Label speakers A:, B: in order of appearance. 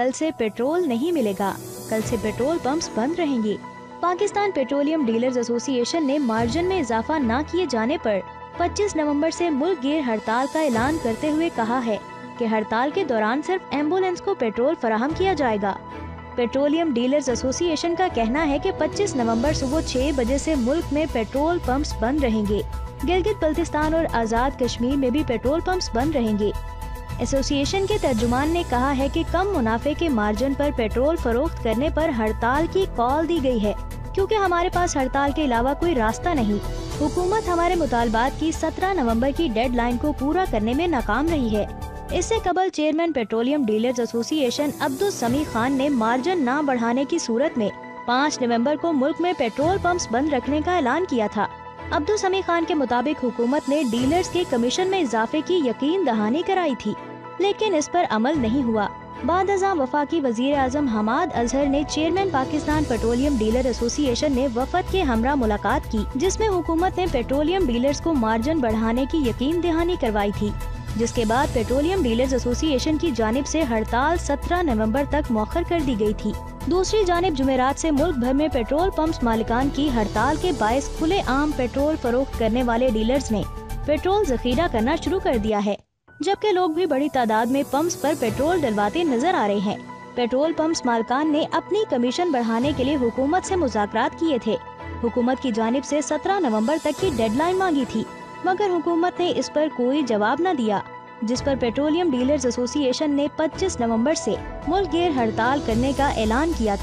A: कल से पेट्रोल नहीं मिलेगा। कल से पेट्रोल पंप्स बंद रहेंगे। पाकिस्तान पेट्रोलियम डीलर्स एसोसिएशन ने मार्जिन में इजाफा न किए जाने पर 25 नवंबर से मुल्क गिर हड़ताल का ऐलान करते हुए कहा है कि हड़ताल के दौरान सिर्फ एम्बुलेंस को पेट्रोल फराहम किया जाएगा। पेट्रोलियम डीलर्स एसोसिएशन का कहना है कि 25 नवंबर सुबह 6 बजे से मुल्क में पेट्रोल पंप्स बंद रहेंगे। गिलगित बल्तिस्तान और आज़ाद कश्मीर में भी पेट्रोल पंप्स बंद रहेंगे। एसोसिएशन के तर्जुमान ने कहा है कि कम मुनाफे के मार्जिन पर पेट्रोल फरोख्त करने पर हड़ताल की कॉल दी गई है, क्योंकि हमारे पास हड़ताल के अलावा कोई रास्ता नहीं। हुकूमत हमारे मुतालबात की 17 नवंबर की डेडलाइन को पूरा करने में नाकाम रही है। इससे कबल chairman petroleum dealers association Abdul समी खान ने मार्जिन न बढ़ाने की सूरत में 5 नवंबर को मुल्क में पेट्रोल पंप्स बंद रखने का ऐलान किया था। अब्दुल समी खान के मुताबिक हुकूमत ने डीलर्स के कमीशन में इजाफे की यकीन दहानी कराई थी, लेकिन इस पर अमल नहीं हुआ। बाद अज़ां वफाकी वज़ीर आज़म हमाद अजहर ने chairman Pakistan petroleum dealer association ने वफद के हमरा मुलाकात की, जिसमें हुकूमत ने पेट्रोलियम डीलर्स को मार्जिन बढ़ाने की यकीन दहानी करवाई थी, जिसके बाद पेट्रोलियम डीलर्स एसोसिएशन की जानिब से हड़ताल 17 नवंबर तक मौखर कर दी गई थी। दूसरी जानिब जुमेरात से मुल्क भर में पेट्रोल पंप्स मालिकान की हड़ताल के बायस खुले आम पेट्रोल फरोख्त करने वाले डीलर्स ने पेट्रोल जखीरा करना शुरू कर दिया है, जबकि लोग भी बड़ी तादाद में पंप्स पर पेट्रोल डलवाते नजर आ रहे हैं। पेट्रोल पंप्स मालिकान ने अपनी कमीशन बढ़ाने के लिए हुकूमत से मुज़ाकरात किए थे। हुकूमत की जानिब से 17 नवंबर तक की डेडलाइन मांगी थी, मगर हुकूमत ने इस पर कोई जवाब न दिया, जिस पर पेट्रोलियम डीलर्स एसोसिएशन ने 25 नवंबर से मुल्क गिर हड़ताल करने का ऐलान किया।